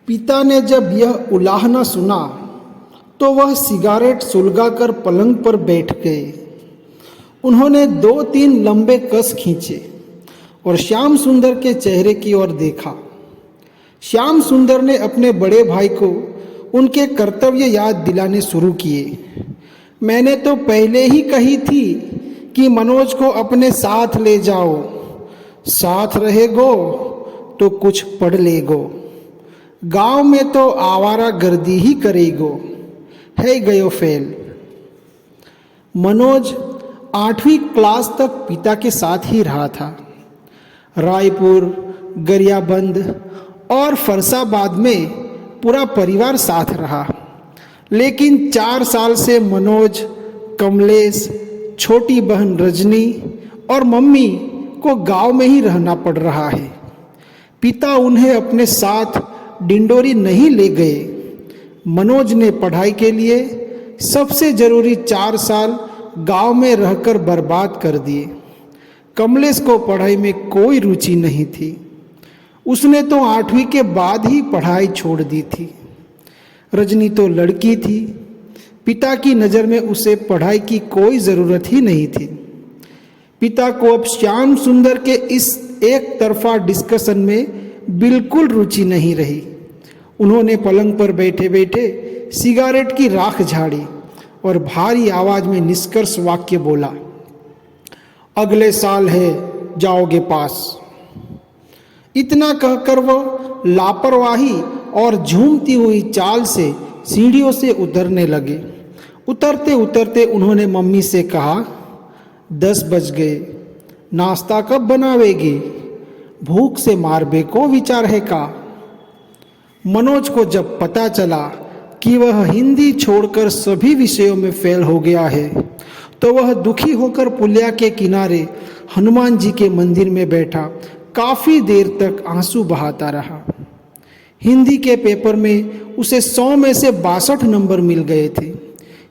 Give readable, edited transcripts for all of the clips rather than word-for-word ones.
पिता ने जब यह उलाहना सुना तो वह सिगारेट सुलगाकर पलंग पर बैठ गए। उन्होंने 2-3 लंबे कस खींचे और श्याम सुंदर के चेहरे की ओर देखा। श्याम सुंदर ने अपने बड़े भाई को उनके कर्तव्य याद दिलाने शुरू किए। मैंने तो पहले ही कही थी कि मनोज को अपने साथ ले जाओ, साथ रहेगो तो कुछ पढ़ लेगो, गांव में तो आवारा गर्दी ही करेगो, है गयो फेल। मनोज 8वीं क्लास तक पिता के साथ ही रहा था। रायपुर, गरियाबंद और फरसाबाद में पूरा परिवार साथ रहा, लेकिन 4 साल से मनोज, कमलेश, छोटी बहन रजनी और मम्मी को गांव में ही रहना पड़ रहा है। पिता उन्हें अपने साथ डिंडोरी नहीं ले गए। मनोज ने पढ़ाई के लिए सबसे ज़रूरी 4 साल गांव में रहकर बर्बाद कर दिए। कमलेश को पढ़ाई में कोई रुचि नहीं थी। उसने तो 8वीं के बाद ही पढ़ाई छोड़ दी थी। रजनी तो लड़की थी। पिता की नज़र में उसे पढ़ाई की कोई ज़रूरत ही नहीं थी। पिता को अब श्याम सुंदर के इस एक तरफा डिस्कशन में बिल्कुल रुचि नहीं रही। उन्होंने पलंग पर बैठे बैठे सिगारेट की राख झाड़ी और भारी आवाज में निष्कर्ष वाक्य बोला, अगले साल है, जाओगे पास। इतना कहकर वह लापरवाही और झूमती हुई चाल से सीढ़ियों से उतरने लगे। उतरते उतरते उन्होंने मम्मी से कहा, 10 बज गए, नाश्ता कब बनावेगी? भूख से मारबे को विचार है का? मनोज को जब पता चला कि वह हिंदी छोड़कर सभी विषयों में फेल हो गया है, तो वह दुखी होकर पुलिया के किनारे हनुमान जी के मंदिर में बैठा काफ़ी देर तक आंसू बहाता रहा। हिंदी के पेपर में उसे 100 में से 62 नंबर मिल गए थे।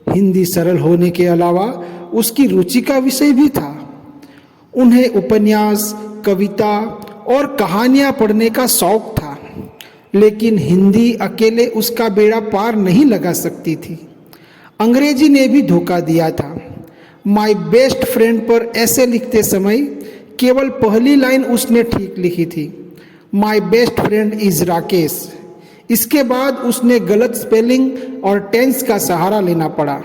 हिंदी सरल होने के अलावा उसकी रुचि का विषय भी था। उन्हें उपन्यास, कविता और कहानियाँ पढ़ने का शौक था, लेकिन हिंदी अकेले उसका बेड़ा पार नहीं लगा सकती थी। अंग्रेजी ने भी धोखा दिया था। माय बेस्ट फ्रेंड पर ऐसे लिखते समय केवल पहली लाइन उसने ठीक लिखी थी, my best friend is Rakesh. इसके बाद उसने गलत स्पेलिंग और टेंस का सहारा लेना पड़ा।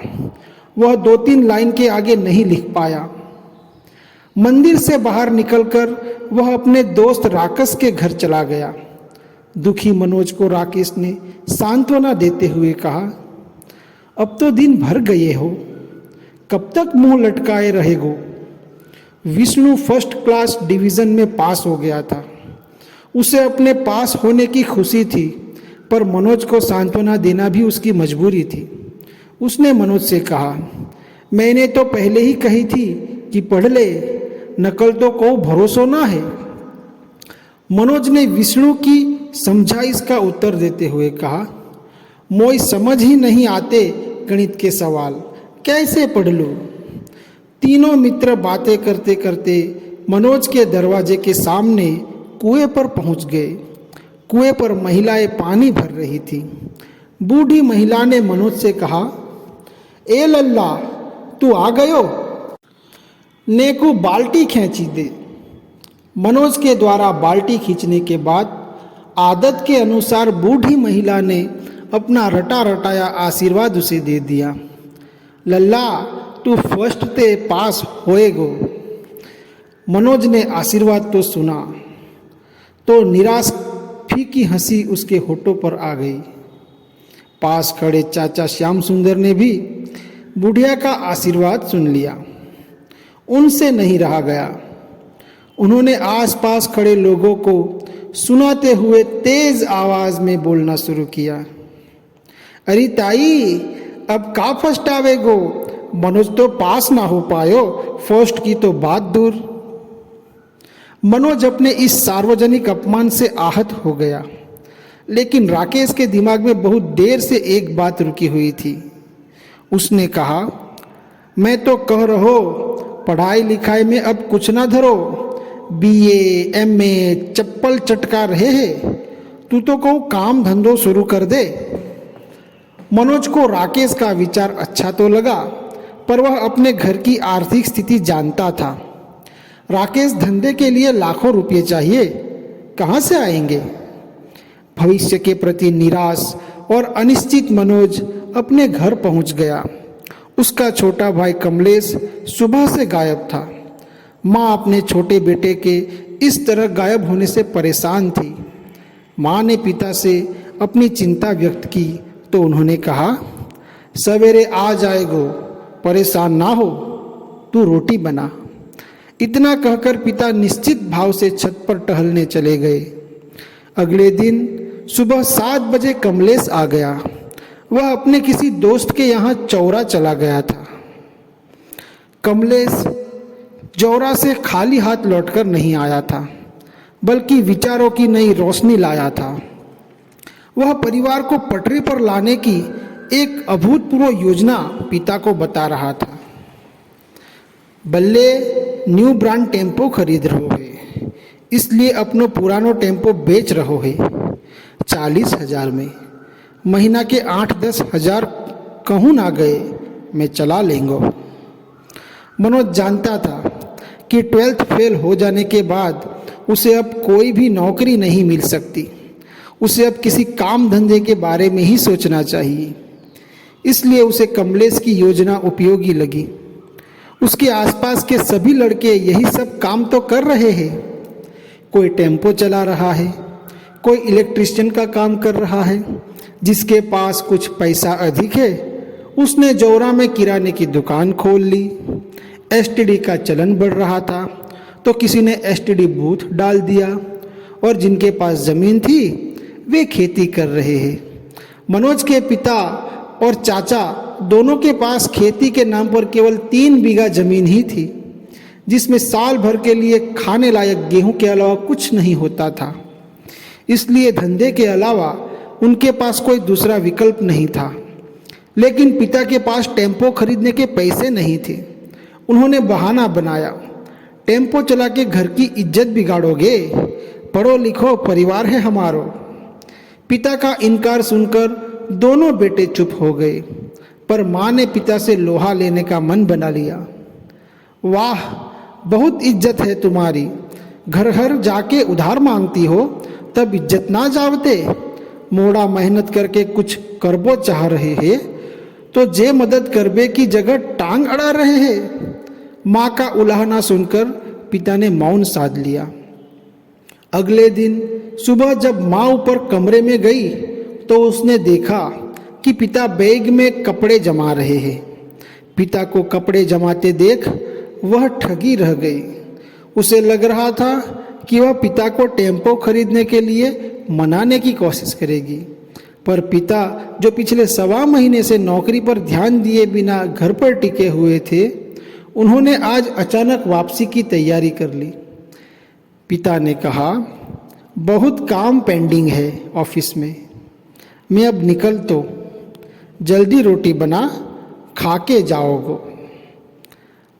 वह 2-3 लाइन के आगे नहीं लिख पाया। मंदिर से बाहर निकलकर वह अपने दोस्त राकेश के घर चला गया। दुखी मनोज को राकेश ने सांत्वना देते हुए कहा, अब तो दिन भर गए हो, कब तक मुंह लटकाए रहेगो? विष्णु फर्स्ट क्लास डिवीज़न में पास हो गया था। उसे अपने पास होने की खुशी थी, पर मनोज को सांत्वना देना भी उसकी मजबूरी थी। उसने मनोज से कहा, मैंने तो पहले ही कही थी कि पढ़ ले, नकल तो को भरोसा ना है। मनोज ने विष्णु की समझाइश का उत्तर देते हुए कहा, मोई समझ ही नहीं आते गणित के सवाल, कैसे पढ़ लूँ? तीनों मित्र बातें करते करते मनोज के दरवाजे के सामने कुएं पर पहुंच गए। कुएं पर महिलाएं पानी भर रही थी। बूढ़ी महिला ने मनोज से कहा, ए लल्ला, तू आ गयो, नेकू बाल्टी खींची दे। मनोज के द्वारा बाल्टी खींचने के बाद आदत के अनुसार बूढ़ी महिला ने अपना रटा रटाया आशीर्वाद उसे दे दिया। लल्ला, तू फर्स्ट ते पास होएगो। मनोज ने आशीर्वाद तो सुना तो निराश फीकी हंसी उसके होठों पर आ गई। पास खड़े चाचा श्याम सुंदर ने भी बुढ़िया का आशीर्वाद सुन लिया। उनसे नहीं रहा गया। उन्होंने आसपास खड़े लोगों को सुनाते हुए तेज आवाज में बोलना शुरू किया, अरे ताई, अब का फर्स्ट आवेगो? मनोज तो पास ना हो पायो, फर्स्ट की तो बात दूर। मनोज अपने इस सार्वजनिक अपमान से आहत हो गया, लेकिन राकेश के दिमाग में बहुत देर से एक बात रुकी हुई थी। उसने कहा, मैं तो कह रहो पढ़ाई लिखाई में अब कुछ ना धरो, BA MA चप्पल चटका रहे हैं तू तो को काम धंधो शुरू कर दे। मनोज को राकेश का विचार अच्छा तो लगा, पर वह अपने घर की आर्थिक स्थिति जानता था। राकेश धंधे के लिए लाखों रुपये चाहिए, कहाँ से आएंगे? भविष्य के प्रति निराश और अनिश्चित मनोज अपने घर पहुंच गया। उसका छोटा भाई कमलेश सुबह से गायब था। माँ अपने छोटे बेटे के इस तरह गायब होने से परेशान थी। माँ ने पिता से अपनी चिंता व्यक्त की तो उन्होंने कहा, सवेरे आ जाएगो, परेशान ना हो, तू रोटी बना। इतना कहकर पिता निश्चित भाव से छत पर टहलने चले गए। अगले दिन सुबह 7 बजे कमलेश आ गया। वह अपने किसी दोस्त के यहाँ चौरा चला गया था। कमलेश चौरा से खाली हाथ लौटकर नहीं आया था, बल्कि विचारों की नई रोशनी लाया था। वह परिवार को पटरी पर लाने की एक अभूतपूर्व योजना पिता को बता रहा था। बल्ले न्यू ब्रांड टेम्पो खरीद रहो है, इसलिए अपनो पुरानो टेम्पो बेच रहो है 40,000 में। महीना के 8-10 हजार कहूँ ना गए, मैं चला लेंगो। मनोज जानता था कि 12th फेल हो जाने के बाद उसे अब कोई भी नौकरी नहीं मिल सकती। उसे अब किसी काम धंधे के बारे में ही सोचना चाहिए। इसलिए उसे कमलेश की योजना उपयोगी लगी। उसके आसपास के सभी लड़के यही सब काम तो कर रहे हैं। कोई टेम्पो चला रहा है, कोई इलेक्ट्रिशियन का काम कर रहा है। जिसके पास कुछ पैसा अधिक है उसने जौरा में किराने की दुकान खोल ली। एसटीडी का चलन बढ़ रहा था तो किसी ने एसटीडी बूथ डाल दिया, और जिनके पास ज़मीन थी वे खेती कर रहे हैं। मनोज के पिता और चाचा दोनों के पास खेती के नाम पर केवल 3 बीघा ज़मीन ही थी, जिसमें साल भर के लिए खाने लायक गेहूं के अलावा कुछ नहीं होता था। इसलिए धंधे के अलावा उनके पास कोई दूसरा विकल्प नहीं था। लेकिन पिता के पास टेम्पो खरीदने के पैसे नहीं थे। उन्होंने बहाना बनाया, टेम्पो चला के घर की इज्जत बिगाड़ोगे, पढ़ो लिखो परिवार है हमारो। पिता का इनकार सुनकर दोनों बेटे चुप हो गए, पर माँ ने पिता से लोहा लेने का मन बना लिया। वाह, बहुत इज्जत है तुम्हारी, घर घर जाके उधार मांगती हो, तब इज्जत ना जावते। मोड़ा मेहनत करके कुछ करबो चाह रहे हैं तो जे मदद करबे की जगह टांग अड़ा रहे हैं। माँ का उलाहना सुनकर पिता ने मौन साध लिया। अगले दिन सुबह जब माँ ऊपर कमरे में गई तो उसने देखा कि पिता बैग में कपड़े जमा रहे हैं। पिता को कपड़े जमाते देख वह ठगी रह गई। उसे लग रहा था कि वह पिता को टेम्पो खरीदने के लिए मनाने की कोशिश करेगी, पर पिता जो पिछले 1.25 महीने से नौकरी पर ध्यान दिए बिना घर पर टिके हुए थे, उन्होंने आज अचानक वापसी की तैयारी कर ली। पिता ने कहा, बहुत काम पेंडिंग है ऑफिस में, मैं अब निकल तो, जल्दी रोटी बना, खा के जाओगो।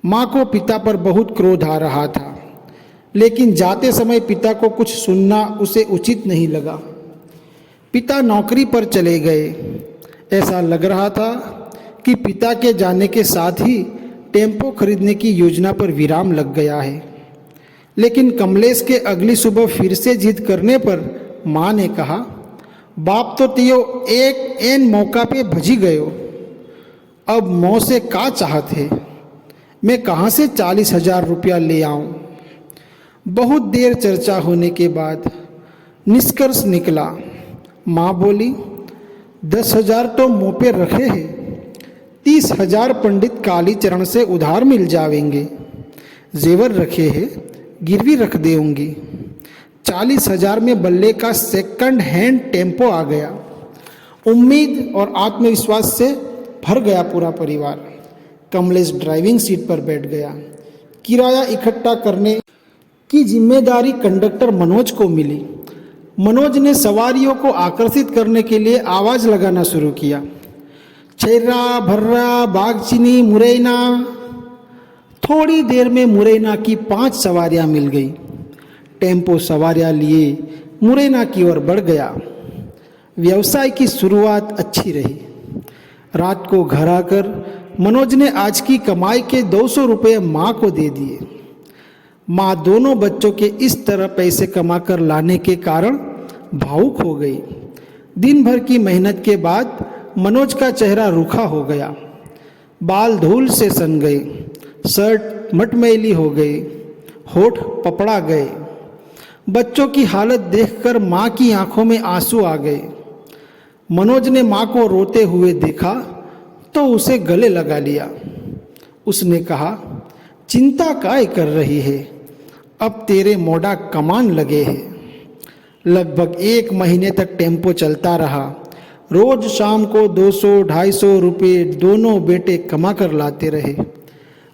माँ को पिता पर बहुत क्रोध आ रहा था, लेकिन जाते समय पिता को कुछ सुनना उसे उचित नहीं लगा। पिता नौकरी पर चले गए। ऐसा लग रहा था कि पिता के जाने के साथ ही टेम्पो खरीदने की योजना पर विराम लग गया है। लेकिन कमलेश के अगली सुबह फिर से जिद करने पर माँ ने कहा, बाप तो तियो एक एन मौका पे भजी गयो, अब मौ से का चाहत है, मैं कहाँ से 40,000 रुपया ले आऊँ। बहुत देर चर्चा होने के बाद निष्कर्ष निकला। माँ बोली, 10,000 तो मुँह पे रखे हैं, 30,000 पंडित कालीचरण से उधार मिल जावेंगे। जेवर रखे हैं, गिरवी रख देऊंगी। 40,000 में बल्ले का सेकंड हैंड टेम्पो आ गया। उम्मीद और आत्मविश्वास से भर गया पूरा परिवार। कमलेश ड्राइविंग सीट पर बैठ गया। किराया इकट्ठा करने की जिम्मेदारी कंडक्टर मनोज को मिली। मनोज ने सवारियों को आकर्षित करने के लिए आवाज़ लगाना शुरू किया, छैर्रा भर्रा बागचीनी मुरैना। थोड़ी देर में मुरैना की 5 सवारियां मिल गई। टेम्पो सवारियां लिए मुरैना की ओर बढ़ गया। व्यवसाय की शुरुआत अच्छी रही। रात को घर आकर मनोज ने आज की कमाई के 200 रुपये माँ को दे दिए। माँ दोनों बच्चों के इस तरह पैसे कमाकर लाने के कारण भावुक हो गई। दिन भर की मेहनत के बाद मनोज का चेहरा रूखा हो गया। बाल धूल से सन गए, शर्ट मटमैली हो गई, होठ पपड़ा गए। बच्चों की हालत देखकर माँ की आंखों में आंसू आ गए। मनोज ने माँ को रोते हुए देखा तो उसे गले लगा लिया। उसने कहा, चिंता काय कर रही है, अब तेरे मोड़ा कमान लगे हैं। लगभग 1 महीने तक टेम्पो चलता रहा। रोज शाम को 200-250 रुपये दोनों बेटे कमा कर लाते रहे।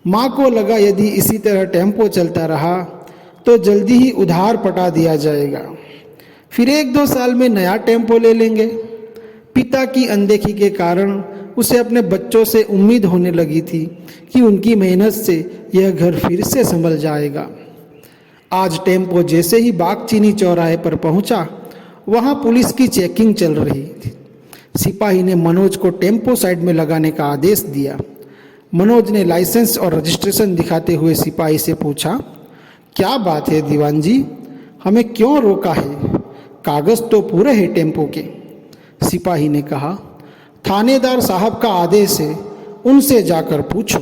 माँ को लगा यदि इसी तरह टेम्पो चलता रहा तो जल्दी ही उधार पटा दिया जाएगा, फिर 1-2 साल में नया टेम्पो ले लेंगे। पिता की अनदेखी के कारण उसे अपने बच्चों से उम्मीद होने लगी थी कि उनकी मेहनत से यह घर फिर से संभल जाएगा। आज टेम्पो जैसे ही बागचीनी चौराहे पर पहुंचा, वहां पुलिस की चेकिंग चल रही थी। सिपाही ने मनोज को टेम्पो साइड में लगाने का आदेश दिया। मनोज ने लाइसेंस और रजिस्ट्रेशन दिखाते हुए सिपाही से पूछा, क्या बात है दीवान जी, हमें क्यों रोका है? कागज तो पूरे हैं टेम्पो के। सिपाही ने कहा, थानेदार साहब का आदेश है, उनसे जाकर पूछो।